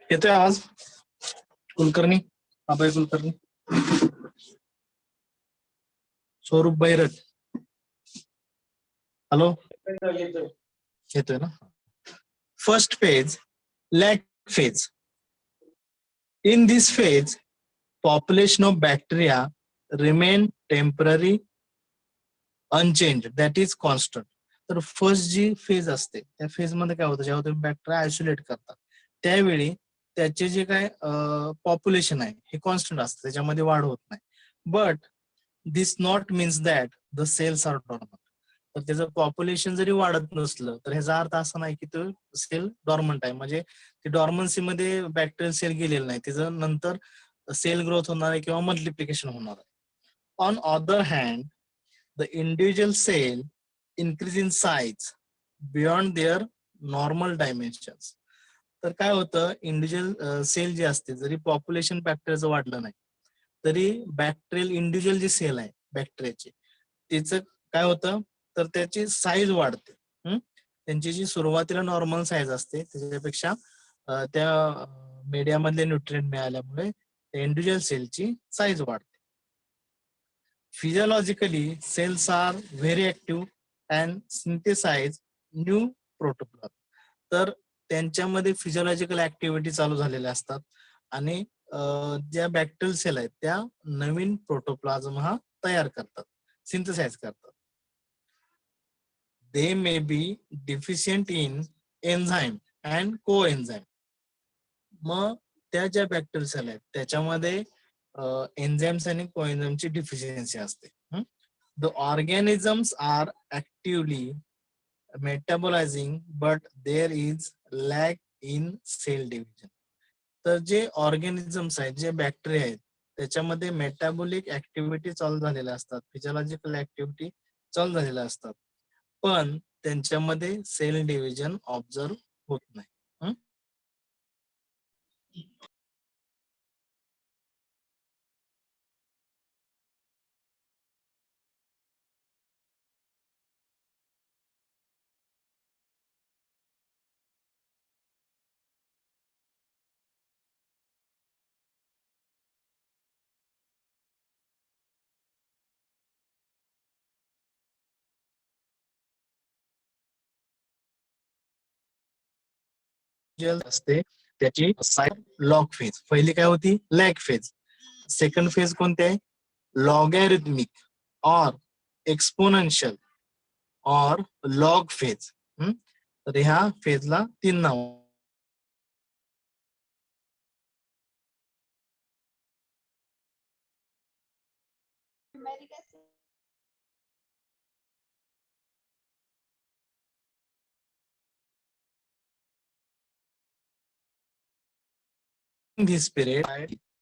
येतोय आवाज? कुलकर्णी, अभय कुलकर्णी, स्वरूप बैरट. हॅलो, येतोय ना? First phase, lag phase. In this phase, population of bacteria remain temporary unchanged, that is constant. तर फर्स्ट जी phase असते त्या फेज मध्ये काय होतं, जेव्हा तुम्ही बॅक्टेरिया आयसोलेट करता त्यावेळी त्याचे जे काय पॉप्युलेशन आहे हे कॉन्स्टंट असतं, त्याच्यामध्ये वाढ होत नाही. But this not means that the cells are dormant. तर त्याचं पॉप्युलेशन जरी वाढत नसलं तर ह्याचा अर्थ असा नाही की तो सेल डॉर्मंट आहे, म्हणजे ते डॉर्मन्सी मध्ये बॅक्टेरियल सेल गेलेलं नाही, त्याचं नंतर सेल ग्रोथ होणार आहे किंवा मल्टिप्लिकेशन होणार आहे. On other hand, the individual cell increase in size beyond their normal dimensions. तर काय होतं, इंडिव्हिज्युअल सेल जे असते, जरी पॉप्युलेशन बॅक्टेरियाचं वाढलं नाही तरी बॅक्टेरियल इंडिव्हिज्युअल जी सेल आहे बॅक्टेरियाची त्याचं काय होतं, तर त्याची साईज वाढते. त्यांची जी सुरुवातीला नॉर्मल साईज असते त्याच्यापेक्षा त्या मीडियामधले न्यूट्रिएंट मिळाल्यामुळे इंडिव्हिज्युअल सेलची साईज वाढते. Physiologically, cells are very active and synthesize new protoplasm. तर त्यांच्यामध्ये फिजिओलॉजिकल ऍक्टिव्हिटी चालू झालेल्या असतात आणि ज्या बॅक्टेरियल सेल आहेत त्या नवीन प्रोटोप्लाझम हा तयार करतात, सिंथसाइज करतात. They may be deficient in enzyme and co enzyme. मग त्या ज्या बॅक्टेरियल सेल आहेत त्याच्यामध्ये एन्झाईम्स आणि कोएन्झाईमची डिफिशियन्सी असते. The organisms are actively metabolizing but there is lack in cell division. तर जे ऑर्गॅनिझम्स आहेत, जे बॅक्टेरिया आहेत त्याच्यामध्ये मेटाबॉलिक ऍक्टिव्हिटी चालू झालेल्या असतात, फिजिओलॉजिकल ऍक्टिव्हिटी चालू झालेल्या असतात, पण त्यांच्यामध्ये सेल डिव्हिजन ऑब्झर्व होत नाही. असते त्याची साईड लॉग फेज. पहिली काय होती, लॅग फेज. सेकंड फेज कोणते आहे, लॉगॅरिथमिक और एक्सपोनेन्शियल और लॉग फेज. तर ह्या फेजला 3 नाव. This period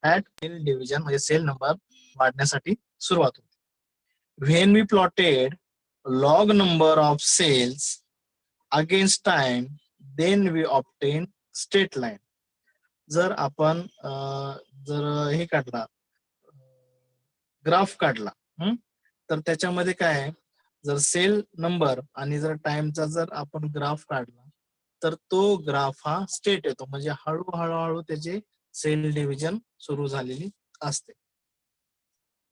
at cell division म्हणजे सेल नंबर वाढण्यासाठी सुरुवात होते. When we plotted log number of cells against time then we obtain straight line. जर आपण जर हे काढला ग्राफ काढला तर त्याच्यामध्ये काय आहे, जर सेल नंबर आणि जर टाइमचा जर आपण ग्राफ काढला तर तो ग्राफ हा स्ट्रेट येतो, म्हणजे हळूहळू त्याचे सेल डिव्हिजन सुरू झालेली असते.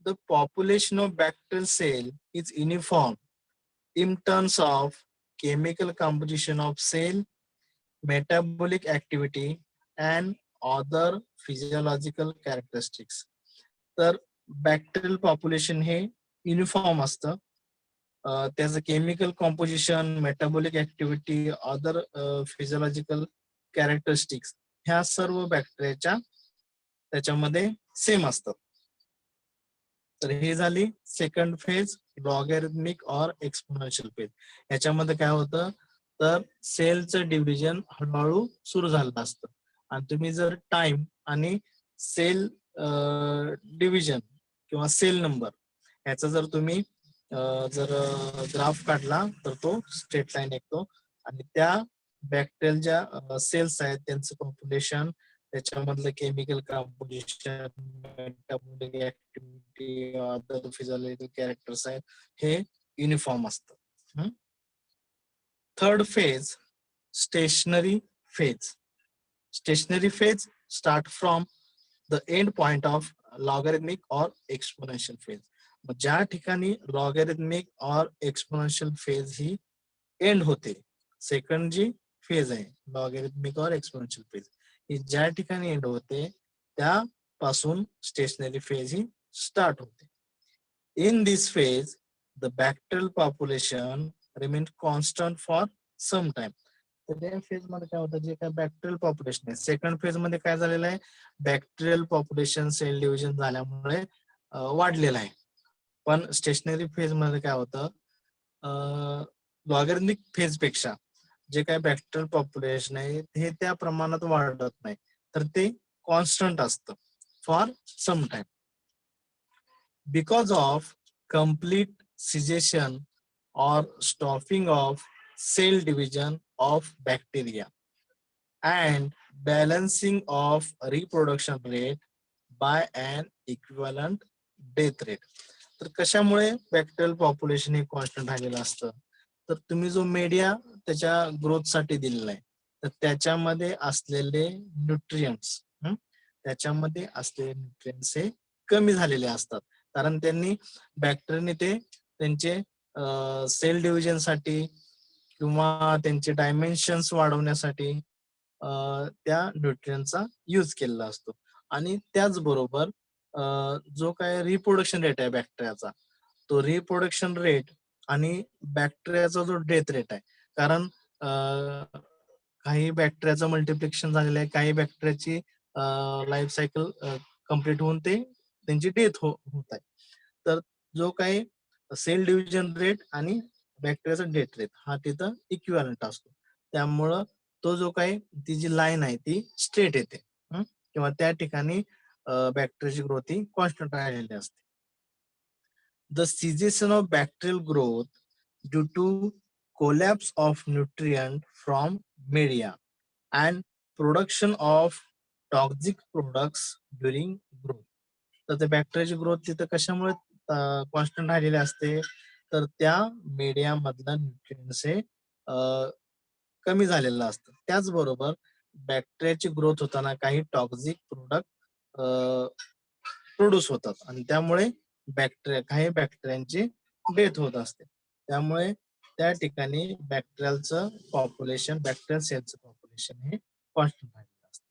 The population of bacterial cell is uniform in terms of chemical composition of cell, metabolic activity and other physiological characteristics. तर बॅक्टेरियल पॉप्युलेशन हे युनिफॉर्म असतं, त्याचं chemical composition, metabolic activity, other physiological characteristics ह्या सर्व बॅक्टेरियाच्या त्याच्यामध्ये सेम असतात. तर हे झाली second phase, logarithmic or exponential phase. ह्याच्यामध्ये काय होतं, तर सेलचं डिव्हिजन हळूहळू सुरू झालं असतं आणि तुम्ही जर टाइम आणि सेल डिव्हिजन किंवा सेल नंबर ह्याचा जर तुम्ही जर ग्राफ काढला तर तो स्ट्रेट लाईन येतो आणि त्या बॅक्टेरियल ज्या सेल्स आहेत त्यांचं पॉप्युलेशन, त्याच्यामधलं chemical composition, metabolic activity, other physiological characters आहेत हे युनिफॉर्म असतं. Third phase, stationary phase. Stationary phase start from the end point of logarithmic or exponential phase. मग ज्या ठिकाणी logarithmic or exponential phase he end होते, second जी phase आहे logarithmic or exponential phase ही ज्या ठिकाणी एंड होते त्यापासून स्टेशनरी फेज ही स्टार्ट होते. In this phase, the bacterial population remains constant for some time. तर त्या फेज मध्ये काय होतं, जे काय बॅक्टेरियल पॉप्युलेशन आहे, सेकंड फेज मध्ये काय झालेलं आहे, बॅक्टेरियल पॉप्युलेशन सेल डिव्हिजन झाल्यामुळे वाढलेलं आहे. पण स्टेशनरी फेज मध्ये काय होतं, लॉगॅरिथमिक फेज पेक्षा जे काय बॅक्टेरियल पॉप्युलेशन आहे हे त्या प्रमाणात वाढत नाही, तर ते कॉन्स्टंट असतं for some time. Because of complete cessation or stopping of cell division of bacteria and balancing of reproduction rate by an equivalent death rate. तर कशामुळे बॅक्टेरियल पॉप्युलेशन हे कॉन्स्टंट राहिलेलं असतं, तर तुम्ही जो मीडिया त्याच्या ग्रोथ साठी दिलेला आहे तर त्याच्यामध्ये असलेले न्यूट्रियंट्स त्याच्यामध्ये असलेले न्यूट्रियंट्स हे कमी झालेले असतात, कारण त्यांनी बॅक्टेरियाने ते त्यांचे सेल डिव्हिजन साठी किंवा त्यांचे डायमेन्शन्स वाढवण्यासाठी त्या न्यूट्रियनचा यूज केलेला असतो. आणि त्याचबरोबर जो काय रिप्रोडक्शन रेट आहे बॅक्टेरियाचा, तो रिप्रोडक्शन रेट आणि बॅक्टेरियाचा जो डेथ रेट आहे, कारण काही बॅक्टेरियाचं मल्टिप्लिकेशन झालेलं आहे, काही बॅक्टेरियाची लाईफ सायकल कम्प्लीट होऊन ते त्यांची डेथ होत आहे. तर जो काही सेल डिव्हिजन रेट आणि बॅक्टेरियाचा डेथ रेट हा तिथं इक्विव्हॅलंट असतो. त्यामुळं तो जो काही ती जी लाईन आहे ती स्ट्रेट येते किंवा त्या ठिकाणी बॅक्टेरियाची ग्रोथ ही कॉन्स्टंट राहिलेली असते. The cessation of bacterial growth due to collapse of nutrient from media and production of toxic products during growth. तर ते बॅक्टेरियाची ग्रोथ तिथं कशामुळे कॉन्स्टंट राहिलेली असते, तर त्या मीडिया मधलं न्यूट्रियन्स हे कमी झालेलं असतं. त्याचबरोबर बॅक्टेरियाची ग्रोथ होताना काही टॉक्सिक प्रोडक्ट प्रोड्यूस होतात आणि त्यामुळे काही बॅक्टेरियांची डेथ होत असते. त्यामुळे त्या ठिकाणी बॅक्टेरियलचं पॉप्युलेशन, बॅक्टेरियल सेलचं पॉप्युलेशन हे कॉन्स्टंट राहिलेलं असतं.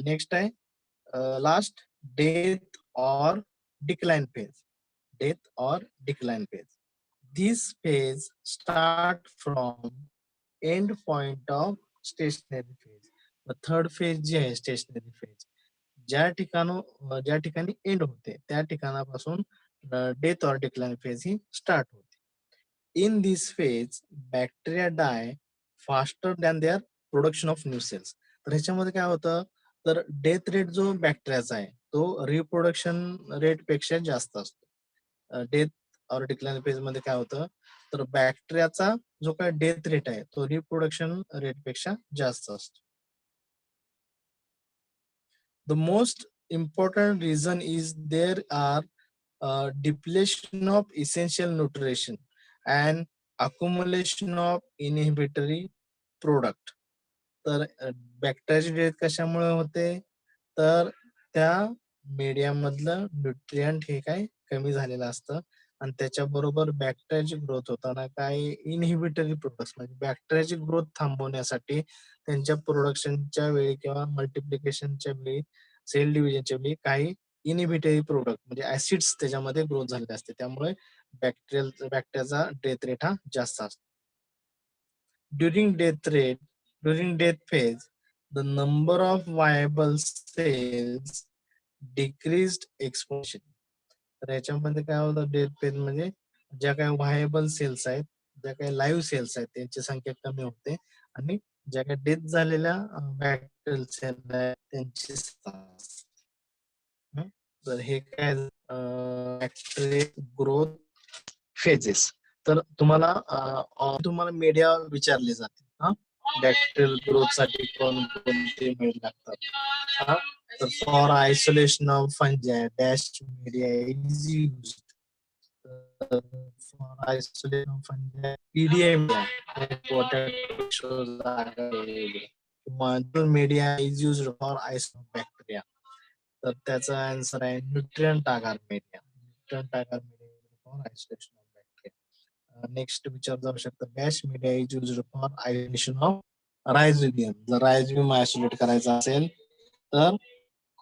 नेक्स्ट आहे last, death or decline phase. Death or decline phase. This phase start from end point of stationary phase. Third phase जी आहे स्टेशनरी फेज, ज्या ठिकाणी एंड होते त्या ठिकाणापासून डेथ और डिक्लाइन फेज ही स्टार्ट होते. In this phase bacteria die faster than their production of new cells. तर ह्याच्यामध्ये काय होतं, तर डेथ रेट जो बॅक्टेरियाचा आहे तो रिप्रोडक्शन रेट पेक्षा जास्त असतो. डेथ और डिक्लाइन फेज मध्ये काय होतं, तर बॅक्टेरियाचा जो काय डेथ रेट आहे तो रिप्रोडक्शन रेट पेक्षा जास्त असतो. The most important reason is there are depletion of essential nutrition and accumulation of inhibitory product. तर बॅक्टेरियाची डेथ कशामुळे होते, तर त्या मीडिया मधलं न्यूट्रियंट हे काय कमी झालेलं असतं आणि त्याच्याबरोबर बॅक्टेरियाची ग्रोथ होताना काही इनहिबिटरी प्रोडक्ट्स म्हणजे बॅक्टेरियाची ग्रोथ थांबवण्यासाठी त्यांच्या प्रोडक्शनच्या वेळी किंवा मल्टिप्लिकेशनच्या वेळी, सेल डिव्हिजनच्या वेळी काही इनहिबिटरी प्रोडक्ट म्हणजे ऍसिड्स त्याच्यामध्ये ग्रोथ झालेले असते, त्यामुळे बॅक्टेरियाचा डेथ रेट हा जास्त असतो. During death phase, the number of viable cells decreased exponentially. तर याच्यामध्ये काय होतं, डेथ फेज म्हणजे ज्या काही व्हायबल सेल्स आहेत, ज्या काही लाईव्ह सेल्स आहेत त्यांची संख्या कमी होते आणि ज्या काही डेथ झालेल्या बॅक्टेरियल सेल आहेत त्यांची तर हे काय बॅक्टेरियल ग्रोथ फेजेस. तर तुम्हाला मीडिया विचारले जाते बॅक्टेरियल ग्रोथ साठी कोणते मीडिया लागतात. तर for isolation of fungi dash media is used. For isolation of fungi PDA media. media is used for isolation of bacteria. तर त्याचा आन्सर आहे nutrient agar media. Nutrient agar media for isolation of bacteria. Next विचार जाऊ शकतो, बॅश media is used for isolation of rhizobium. जर rhizobium isolate करायचा असेल तर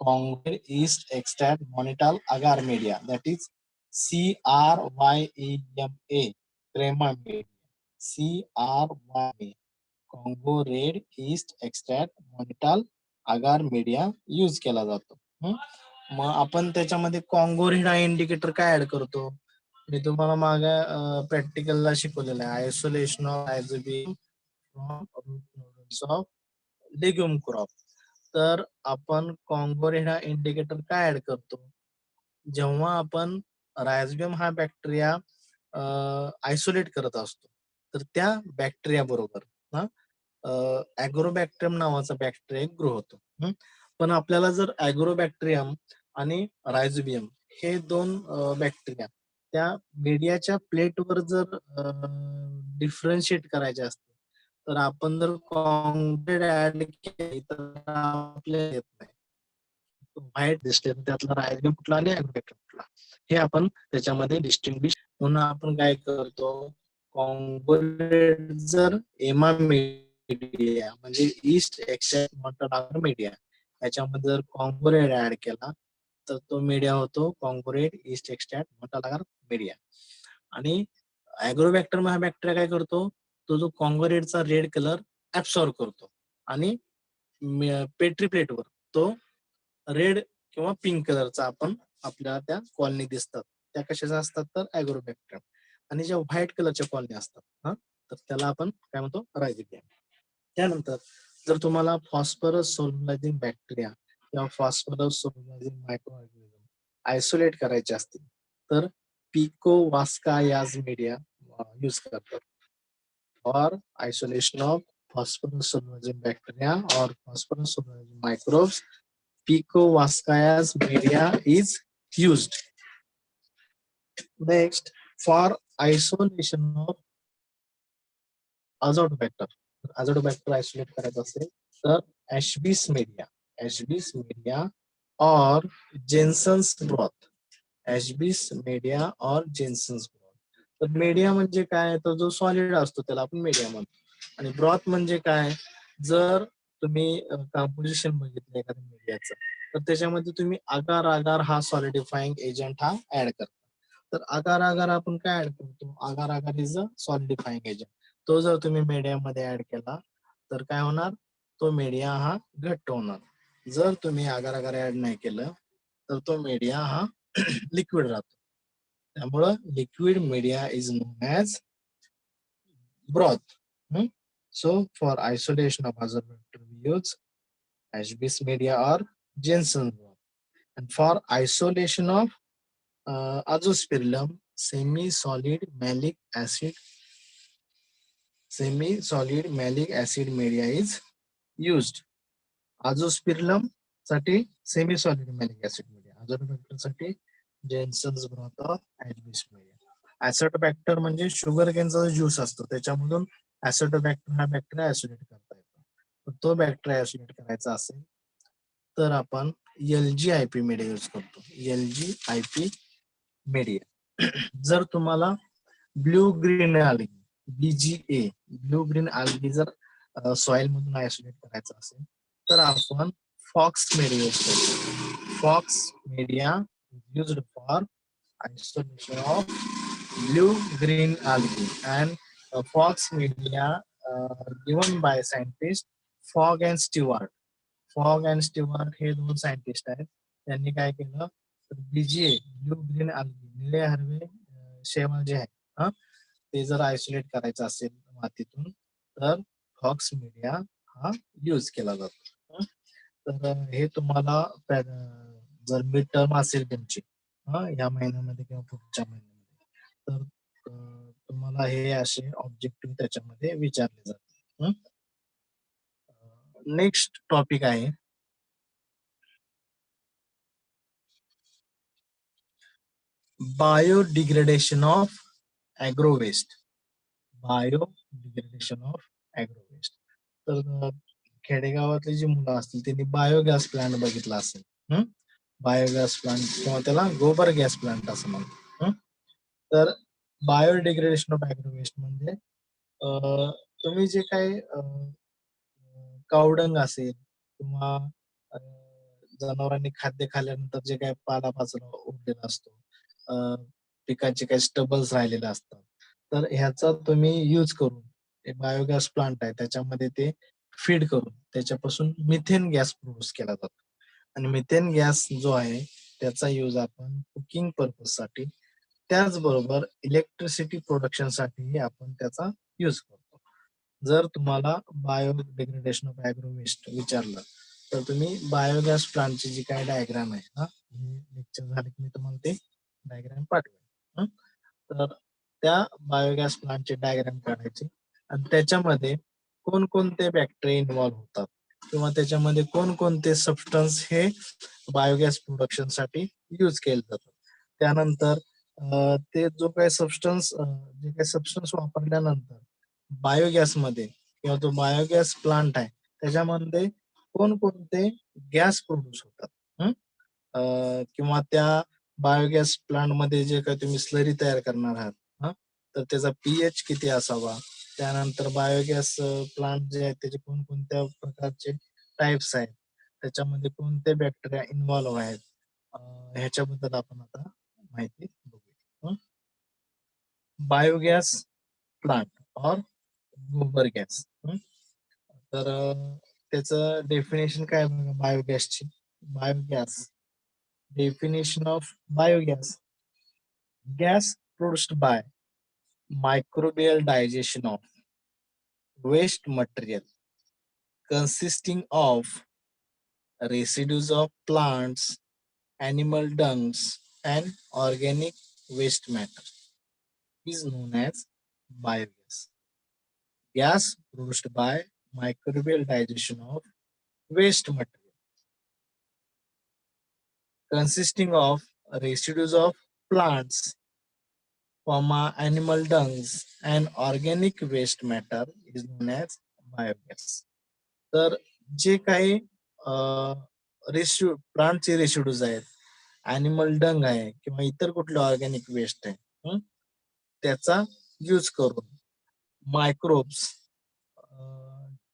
congo red yeast extract mannitol agar media, that is CRYEMA, क्रेमा media. CRYA, congo red yeast extract mannitol agar media use केला जातो. मग आपण त्याच्यामध्ये कॉंगो रेड हा इंडिकेटर काय ऍड करतो, मी तुम्हाला मागे प्रॅक्टिकलला शिकवलेलं आहे. Isolation of Rhizobium from root nodes of legume crop. तर आपण कॉंगो रेड हा इंडिकेटर काय ऍड करतो, जेव्हा आपण रायझोबियम हा बॅक्टेरिया आयसोलेट करत असतो तर त्या बॅक्टेरिया बरोबर ऍग्रोबॅक्टेरियम नावाचा बॅक्टेरिया ग्रो होतो. पण आपल्याला जर ऍग्रोबॅक्टेरियम आणि रायझोबियम हे दोन बॅक्टेरिया त्या मीडियाच्या प्लेटवर जर डिफरन्शिएट करायचे असते तर आपण जर कॉंग्रेड ऍड केली तर आपल्याला येत नाही. व्हाईट दिसते त्यातला रायझोबियम कुठला आणि ऍग्रोबॅक्टेरियम कुठला हे आपण त्याच्यामध्ये डिस्टिंग्विश. म्हणून आपण काय करतो, कॉंग्रेड जर एमा मीडिया म्हणजे ईस्ट एक्सट्रॅक्ट मॉनिटल मीडिया याच्यामध्ये जर कॉंग्रेड ऍड केला तर तो मीडिया होतो कॉंग्रेड ईस्ट एक्स्ट्रॅक्ट मॉनिटल मीडिया. आणि ऍग्रोबॅक्टर हा बॅक्टेरिया काय करतो, तो जो कॉंग्रेडचा रेड कलर ऍब्सॉर्ब करतो आणि पेट्री प्लेटवर तो रेड किंवा पिंक कलरचा आपण आपल्याला त्या कॉलनी दिसतात. त्या कशाच्या असतात तर ऍग्रोबॅक्टेरियम. आणि ज्या व्हाईट कलरच्या कॉलनी असतात तर त्याला आपण काय म्हणतो रायझोबियम. त्यानंतर जर तुम्हाला फॉस्फरस सोल्युलायझिंग बॅक्टेरिया किंवा फॉस्फरस सोल्युलायझिंग मायक्रो ऑर्गॅनिझम आयसोलेट करायचे असतील तर पिको वास्कायाज मीडिया यूज करतात for isolation of phosphorus soluble bacteria or phosphorus soluble microbes. Pico Vascaya's media is used. Next, for isolation of azotobacter. Azotobacter isolate करायचं असेल तर Ashby's media or Jensen's broth. Ashby's media or Jensen's broth. तर media म्हणजे काय, तर जो solid असतो त्याला आपण मीडिया म्हणतो. आणि ब्रॉथ म्हणजे काय, जर तुम्ही कंपोजिशन बघितलं एखाद्या मीडियाचं तर त्याच्यामध्ये तुम्ही अगार अगार हा सॉलिडिफाईंग एजंट हा ऍड करता. तर अगार अगार आपण काय ऍड करतो, अगार अगार इज अ सॉलिडिफाईंग एजंट. तो जर तुम्ही मीडियामध्ये ऍड केला तर काय होणार, तो मीडिया हा घट्ट होणार. जर तुम्ही अगार अगार ऍड नाही केलं तर तो मीडिया हा लिक्विड राहतो. त्यामुळं liquid media is non as broth. So for isolation of azotobacter we use Ashby's media or Jensen's broth. And for isolation of azospirillum semi-solid malic acid media is used. Azospirillum साठी semi-solid malic acid media, azotobacter साठी Jensen's broth or Ashby's media. ऍसिडोबॅक्टर म्हणजे sugar केनचा juice असतो त्याच्यामधून ऍसिडोबॅक्टर हा bacteria isolate करता येतो. तो bacteria isolate करायचा असेल तर आपण LGIP मीडिया यूज करतो. LGIP media. जर तुम्हाला blue green algae BGA blue green algae जर सॉइल मधून आयसोलेट करायचं असेल तर आपण फॉक्स मीडिया यूज करतो. Fox media used for isolation of blue-green algae and Fox media given by scientist Fogg and Stewart. Fogg and Stewart हे दोन scientist आहेत. त्यांनी काय केलं तर BGA ब्ल्यू ग्रीन algae निळे हरवे शेवाळ जे आहे ते जर आयसोलेट करायचं असेल मातीतून तर फॉक्स मीडिया हा यूज केला जातो. तर हे तुम्हाला जर मिड टर्म असेल तुमची या महिन्यामध्ये किंवा पुढच्या महिन्यामध्ये तर तुम्हाला हे असे ऑब्जेक्टिव्ह त्याच्यामध्ये विचारले जाते. नेक्स्ट टॉपिक आहे biodegradation of agro waste. Biodegradation of agro waste. तर खेडेगावातली जी मुलं असतील त्यांनी बायोगॅस प्लांट बघितला असेल. बायोगॅस प्लांट किंवा त्याला गोबर गॅस प्लांट असं म्हणतात. तर बायोडिग्रेडेशन ऑफ ऍग्रो वेस्ट म्हणजे तुम्ही जे काही कावडंग असेल किंवा जनावरांनी खाद्य खाल्ल्यानंतर जे काही पालापाचोळा उरलेला असतो, पिकाचे काही स्टबल्स राहिलेले असतात, तर ह्याचा तुम्ही यूज करून बायोगॅस प्लांट आहे त्याच्यामध्ये ते फीड करून त्याच्यापासून मिथेन गॅस प्रोड्यूस केला जातो. आणि मिथेन गॅस जो आहे त्याचा यूज आपण कुकिंग पर्पज साठी, त्याचबरोबर इलेक्ट्रिसिटी प्रोडक्शन साठी आपण त्याचा यूज करतो. जर तुम्हाला बायोडिग्रेडेशन ऑफ ऍग्रो वेस्ट विचारलं तर तुम्ही बायोगॅस प्लांटची जी काय डायग्राम आहे ना, लेक्चर झाले की मी तुम्हाला ते डायग्राम पाठवेन. तर त्या बायोगॅस प्लांटचे डायग्राम काढायचे आणि त्याच्यामध्ये कोणकोणते बॅक्टेरिया इन्व्हॉल्व्ह होतात किंवा त्याच्यामध्ये कोणकोणते सबस्टन्स हे बायोगॅस प्रोडक्शन साठी यूज केले जातात. त्यानंतर ते जो काही सबस्टन्स वापरल्यानंतर बायोगॅस मध्ये किंवा तो बायोगॅस प्लांट आहे त्याच्यामध्ये कोणकोणते गॅस प्रोड्यूस होतात, किंवा त्या बायोगॅस प्लांट मध्ये जे काही तुम्ही स्लरी तयार करणार आहात तर त्याचा पीएच किती असावा. त्यानंतर बायोगॅस प्लांट जे आहेत त्याचे कोणकोणत्या प्रकारचे टाइप्स आहेत, त्याच्यामध्ये कोणते बॅक्टेरिया इन्व्हॉल्व्ह आहेत, ह्याच्याबद्दल आपण आता माहिती बघूया. बायोगॅस प्लांट और गोबर गॅस. तर त्याचं डेफिनेशन काय बघा बायोगॅसची. Biogas definition of biogas: gas produced by microbial digestion of waste material consisting of residues of plants, animal dungs, and organic waste matter is known as biogas. Gas produced by microbial digestion of waste material consisting of residues of plants, animal dungs, and organic waste matter is known as biogas. तर जे काही प्लांटचे residues आहेत, animal dung आहे किंवा इतर कुठले organic waste आहे, त्याचा यूज करून मायक्रोब्स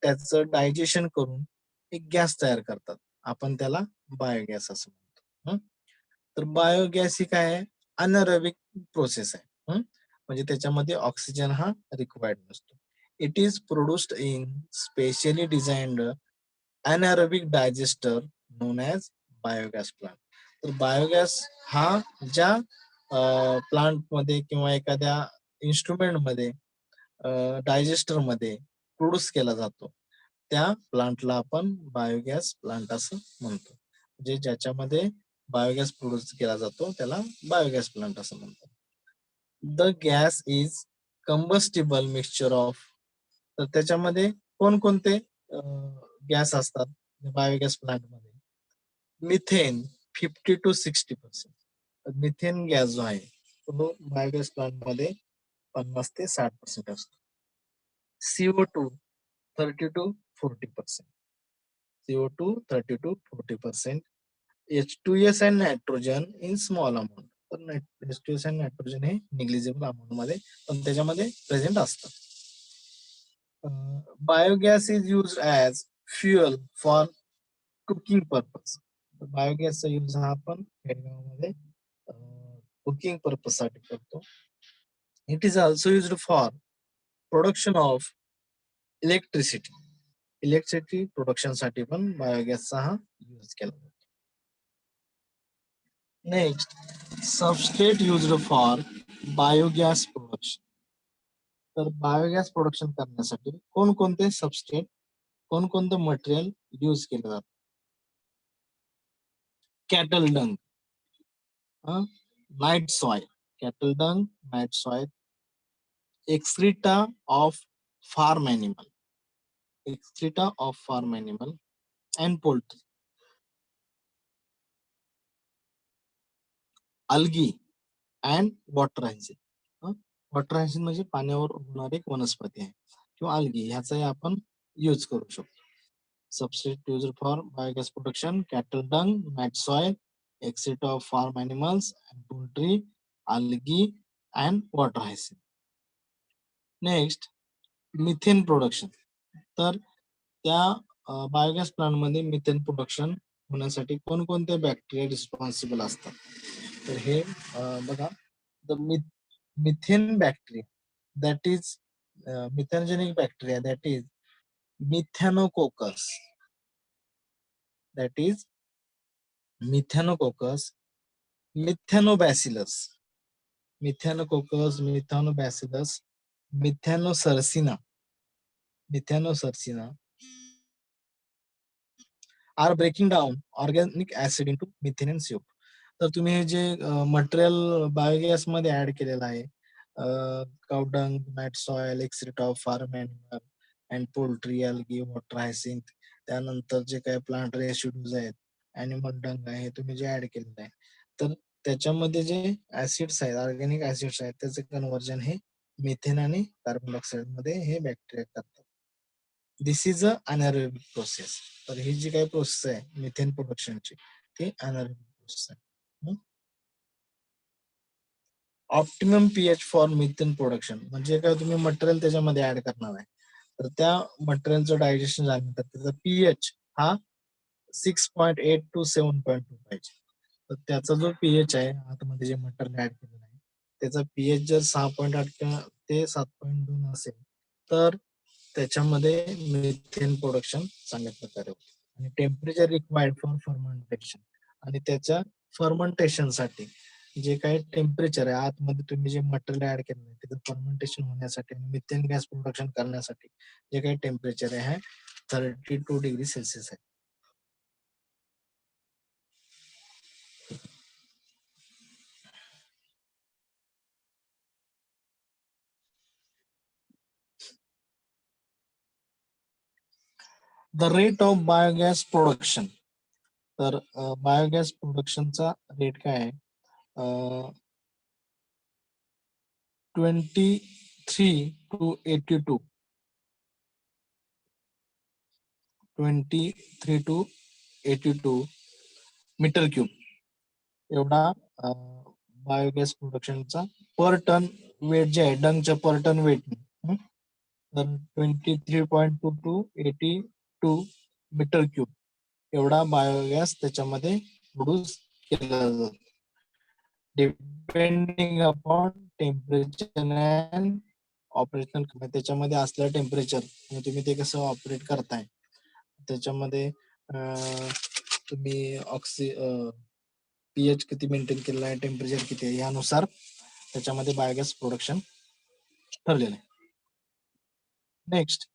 त्याचं डायजेशन करून एक गॅस तयार करतात. आपण त्याला बायोगॅस असं म्हणतो. तर बायोगॅस ही काय आहे, अनएरोबिक प्रोसेस आहे. म्हणजे त्याच्यामध्ये ऑक्सिजन हा रिक्वायर्ड नसतो. It is produced in specially designed anaerobic digester known as biogas plant. तर बायोगॅस हा ज्या प्लांट मध्ये किंवा एखाद्या इन्स्ट्रुमेंट मध्ये डायजेस्टर मध्ये प्रोड्यूस केला जातो त्या प्लांटला आपण बायोगॅस प्लांट असं म्हणतो. म्हणजे ज्याच्यामध्ये बायोगॅस प्रोड्यूस केला जातो त्याला बायोगॅस प्लांट असं म्हणतात. The gas is combustible mixture of. तर त्याच्यामध्ये कोणकोणते गॅस असतात बायोगॅस प्लांट मध्ये. मिथेन 50-60%. मिथेन गॅस जो आहे तो बायोगॅस प्लांट मध्ये 50 ते 60% असतो. CO2 30-40%. CO2 30-40%. H2S and nitrogen in small amount. तर H2S आणि नायट्रोजन हे निग्लिजिबल अमाऊंट मध्ये पण त्याच्यामध्ये प्रेझेंट असतात. Biogas is use as fuel for cooking purpose. बायोगॅसचा यूज हा आपण खेडेगावामध्ये कुकिंग पर्पज साठी करतो. It is also used for production of electricity. Electricity production साठी पण बायोगॅसचा हा यूज केला जातो. Next, substrate used for biogas production. तर बायोगॅस प्रोडक्शन करण्यासाठी कोणकोणते सबस्ट्रेट, कोणकोणतं मटेरियल यूज केलं जातं. Cattle dung, night soil, cattle dung, night soil, excreta of farm animal, excreta of farm animal and poultry, algae and water hyacinth. Water hyacinth म्हणजे पाण्यावर उगणारी एक वनस्पती आहे किंवा algae ह्याचाही आपण यूज करू शकतो. Substrate used for biogas production: cattle dung, mat soil, exit of farm animals and poultry, algae, and water hyacinth. Next, methane production. तर त्या बायोगॅस प्लांट मध्ये मिथेन प्रोडक्शन होण्यासाठी कोणकोणते बॅक्टेरिया रिस्पॉन्सिबल असतात? तर हे बघा, the methane bacteria that is methanogenic bacteria that is methanococcus, that is Methanococcus, Methanobacillus, Methanococcus, Methanobacillus, Methanocercina are breaking down organic acid into methane and CO2. तर तुम्ही हे जे मटेरियल बायोगॅस मध्ये ऍड केलेलं आहे, cow dung, mat soil, excreta of farm animal and poultry, algae, water hyacinth, त्यानंतर जे काही प्लांट रेसिड्यूज आहेत, अॅनिमल डंग आहे, हे तुम्ही जे ऍड केलेलं आहे, तर त्याच्यामध्ये जे ऍसिड्स आहेत, ऑर्गॅनिक ऍसिड्स आहेत, त्याचे कन्व्हर्जन हे मिथेन आणि कार्बन डायऑक्साईड मध्ये हे बॅक्टेरिया करतात. दिस इज अ अनारोबिक प्रोसेस. तर ही जी काही प्रोसेस आहे मिथेन प्रोडक्शनची, ती अनारोबिक प्रोसेस आहे. Optimum pH for methane production म्हणजे काय, तुम्ही मटेरियल त्याच्यामध्ये ऍड करणार आहे, तर त्या मटेरियलचं डायजेशन झाल्यानंतर त्याचा पीएच हा 6.8 to 7.2 पाहिजे. तर त्याचा जो पीएच आहे आतमध्ये जे मटेरियल ऍड केलेलं आहे, त्याचा पीएच जर 6.8 किंवा ते 7.2 असेल, तर त्याच्यामध्ये मिथेन प्रोडक्शन चांगल्या प्रकारे होते. आणि टेम्परेचर रिक्वायर्ड फॉर फर्मेंटेशन, आणि त्याच्या फर्मेंटेशन साठी जे काही टेम्परेचर आहे आतमध्ये तुम्ही जे मटेरियल ऍड केलं आहे त्याचं फर्मेंटेशन होण्यासाठी आणि मिथेन गॅस प्रोडक्शन करण्यासाठी जे काही टेम्परेचर आहे 32 डिग्री सेल्सिअस आहे. The rate of biogas production. तर बायोगॅस प्रोडक्शनचा रेट काय आहे? 23 to 82 23 to 82 मीटर क्यूब एवढा बायोगॅस प्रोडक्शनचा पर टन वेट जे आहे, डंगच्या पर टन वेट, तर 23.2 to 82 मीटर क्यूब एवढा बायोगॅस त्याच्यामध्ये प्रोड्यूस केला जातो. Depending upon temperature and operational, त्याच्यामध्ये असलेलं टेम्परेचर आणि तुम्ही ते कसं ऑपरेट करताय, त्याच्यामध्ये तुम्ही पीएच किती मेंटेन केलेला आहे, टेम्परेचर किती आहे, यानुसार त्याच्यामध्ये बायोगॅस प्रोडक्शन ठरलेलं आहे. नेक्स्ट,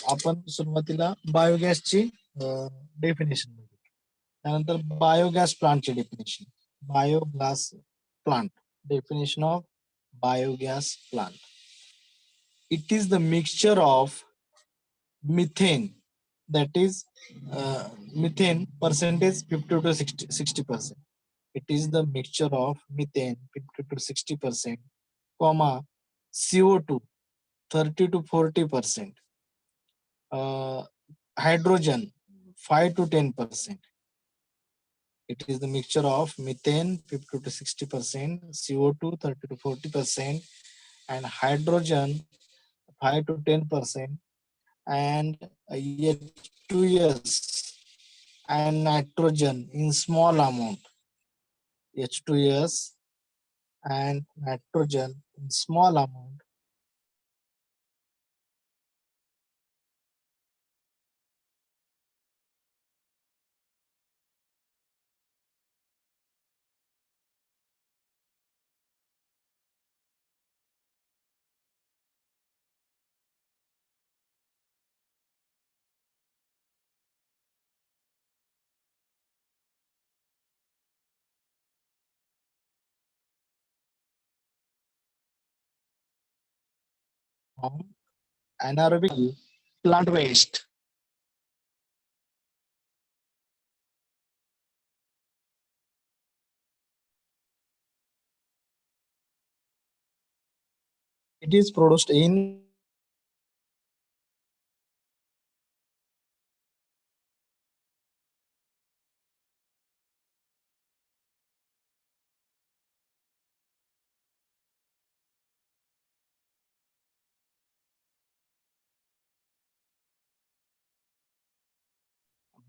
आपण सुरुवातीला बायोगॅसची डेफिनेशन बघू, त्यानंतर बायोगॅस प्लांटची definition. Biogas plant, definition of biogas plant. It is the mixture of methane, that is methane percentage 50 to 60%. It is the mixture of methane 50 to 60%, comma CO2 30 to 40%, hydrogen 5 to 10%. It is the mixture of methane 50 to 60%, CO2 30 to 40%, and hydrogen 5 to 10%, and H2S and nitrogen in small amount. H2S and nitrogen in small amount. From anaerobic plant waste. It is produced in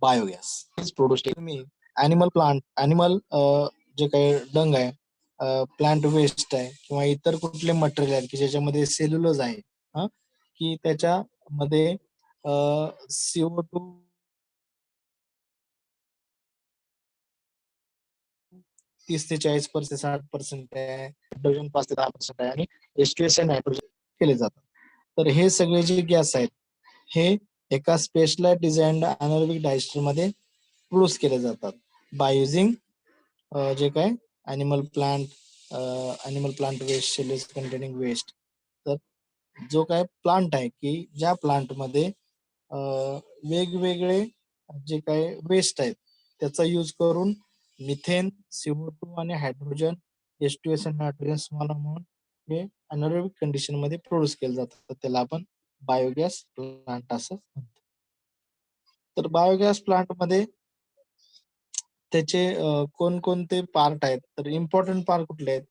biogas is produced. तुम्ही animal जे काही डंग आहे, plant waste आहे किंवा इतर कुठले material आहेत की ज्याच्यामध्ये सेल्युलोज आहे, की त्याच्यामध्ये CO2 30 ते 40% 60% आहे, हायड्रोजन 5 ते 10% आहे आणि H2SN नायट्रोजन केले जातात. तर हे सगळे जे गॅस आहेत हे एका स्पेशलाइज डिझाईन्ड anaerobic digester मध्ये प्रोड्यूस केले जातात बाय युझिंग जे काय animal plant waste, cellulose containing waste. तर जो काय प्लांट आहे की ज्या प्लांटमध्ये वेगवेगळे जे काय वेस्ट आहेत त्याचा यूज करून मिथेन, CO2 आणि hydrogen, H2SN nitrogen small amount हे अनारोबिक कंडिशन मध्ये प्रोड्यूस केलं जातं. तर त्याला आपण बायोगॅस प्लांट असं म्हणतो. तर बायोगॅस प्लांट मध्ये त्याचे कोणकोणते पार्ट आहेत, तर इम्पॉर्टंट पार्ट कुठले आहेत,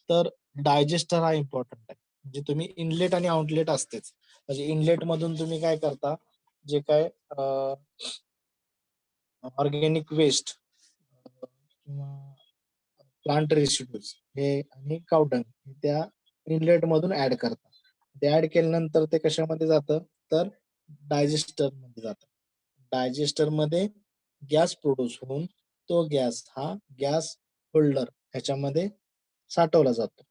तर डायजेस्टर हा इम्पॉर्टंट आहे. म्हणजे तुम्ही इनलेट आणि आउटलेट असतेच. म्हणजे इनलेट मधून तुम्ही काय करता, जे काय ऑर्गॅनिक वेस्ट किंवा प्लांट रेसिड्यूज हे आणि कावडंग त्या इनलेट मधून ऍड करता. ते ऍड केल्यानंतर ते कशामध्ये जातं, तर डायजेस्टर मध्ये जातं. डायजेस्टर मध्ये गॅस प्रोड्यूस होऊन तो गॅस हा गॅस होल्डर ह्याच्यामध्ये साठवला जातो.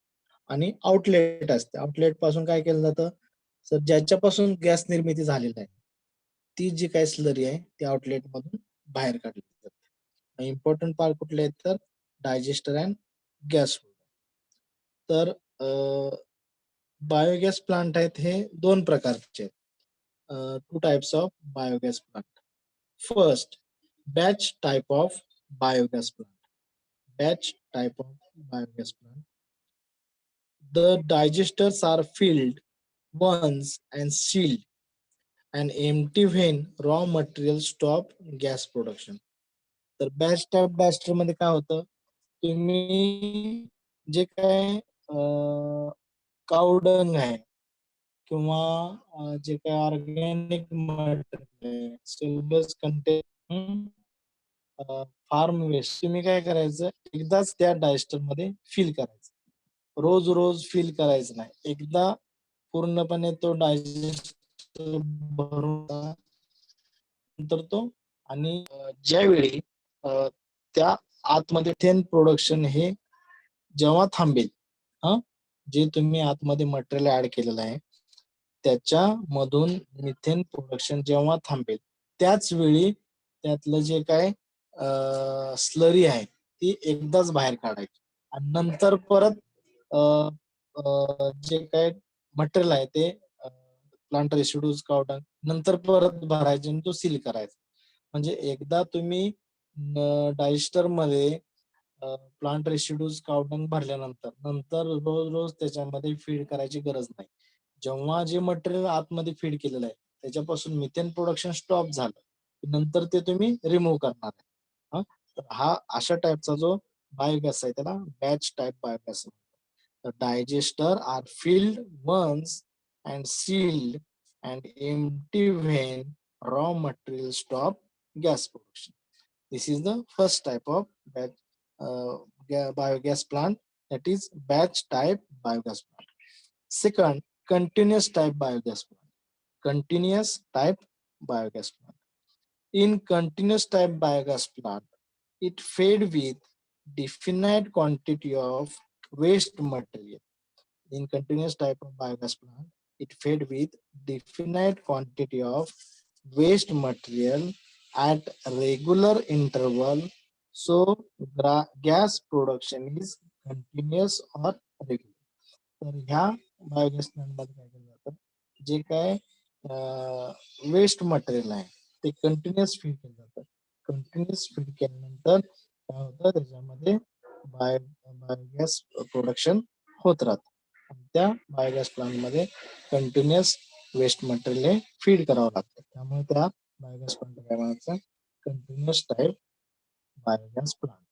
आणि आउटलेट असते. आउटलेट पासून काय केलं जातं, तर ज्याच्यापासून गॅस निर्मिती झालेली आहे ती जी काय स्लरी आहे ती आउटलेट मधून बाहेर काढली जाते. इम्पॉर्टंट पार्ट कुठले आहेत, तर डायजेस्टर अँड गॅस होल्डर. तर बायोगॅस प्लांट आहेत हे दोन प्रकारचे आहेत. 2 types of biogas plant. First, batch type of biogas plant. Batch type of biogas plant. The digesters are filled once and sealed and empty when raw material stop gas production. तर batch type disaster मध्ये काय होतं, तुम्ही जे काय कावडंग आहे किंवा जे काय organic material cellulose contain farm waste तुम्ही काय करायचं, एकदाच त्या डायजेस्टर मध्ये फिल करायचं. रोज रोज फिल करायचं नाही. एकदा पूर्णपणे तो डायजेस्टर भरून नंतर तो आणि ज्यावेळी त्या आतमध्ये थेन प्रोडक्शन हे जेव्हा थांबेल, जे तुम्ही आतमध्ये मटेरियल ऍड केलेलं आहे त्याच्यामधून मिथेन प्रोडक्शन जेव्हा थांबेल त्याच वेळी त्यातलं जे काय स्लरी आहे ती एकदाच बाहेर काढायची आणि नंतर परत जे काय मटेरियल आहे ते प्लांट रेसिड्यूज कावडंग नंतर परत भरायचे आणि तो सील करायचा. म्हणजे एकदा तुम्ही डायजेस्टर मध्ये प्लांट रेसिड्यूज कावडंग भरल्यानंतर नंतर रोज रोज त्याच्यामध्ये फीड करायची गरज नाही. जेव्हा जे मटेरियल आतमध्ये फीड केलेलं आहे त्याच्यापासून मिथेन प्रोडक्शन स्टॉप झालं नंतर ते तुम्ही रिमूव्ह करणार आहे. तर हा अशा टाईपचा जो बायोगॅस आहे त्याला batch type biogas. The digester are filled once and sealed and empty when raw material stop gas production. This is the first type of biogas plant, that is batch type biogas plant. Second, continuous type biogas plant. Continuous type biogas plant. In continuous type biogas plant, it fed with definite quantity of waste material. In continuous type of biogas plant, it fed with definite quantity of waste material at regular interval. So gas production is continuous or regular. तर ह्या biogas plant मध्ये काय केलं जातं, जे काय waste material आहे ते कंटिन्युअस फीड केलं जातं. कंटिन्युअस फीड केल्यानंतर काय होतं, त्याच्यामध्ये बायोगॅस प्रोडक्शन होत राहतं. त्या बायोगॅस प्लांट मध्ये कंटिन्युअस वेस्ट मटेरियल फीड करावं लागतं. त्यामुळे त्या बायोगॅस प्लांट काय म्हणायचं, कंटिन्युअस टाइप बायोगॅस प्लांट.